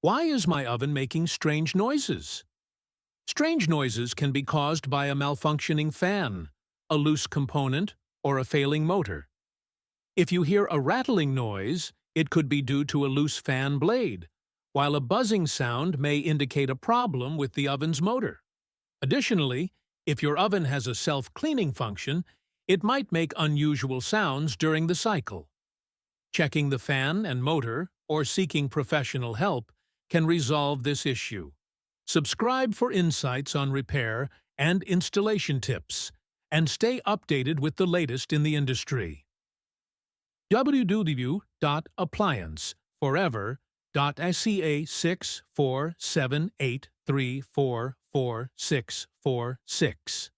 Why is my oven making strange noises? Strange noises can be caused by a malfunctioning fan, a loose component, or a failing motor. If you hear a rattling noise, it could be due to a loose fan blade, while a buzzing sound may indicate a problem with the oven's motor. Additionally, if your oven has a self-cleaning function, it might make unusual sounds during the cycle. Checking the fan and motor or seeking professional help can resolve this issue. Subscribe for insights on repair and installation tips, and stay updated with the latest in the industry. www.applianceforever.ca 64783444646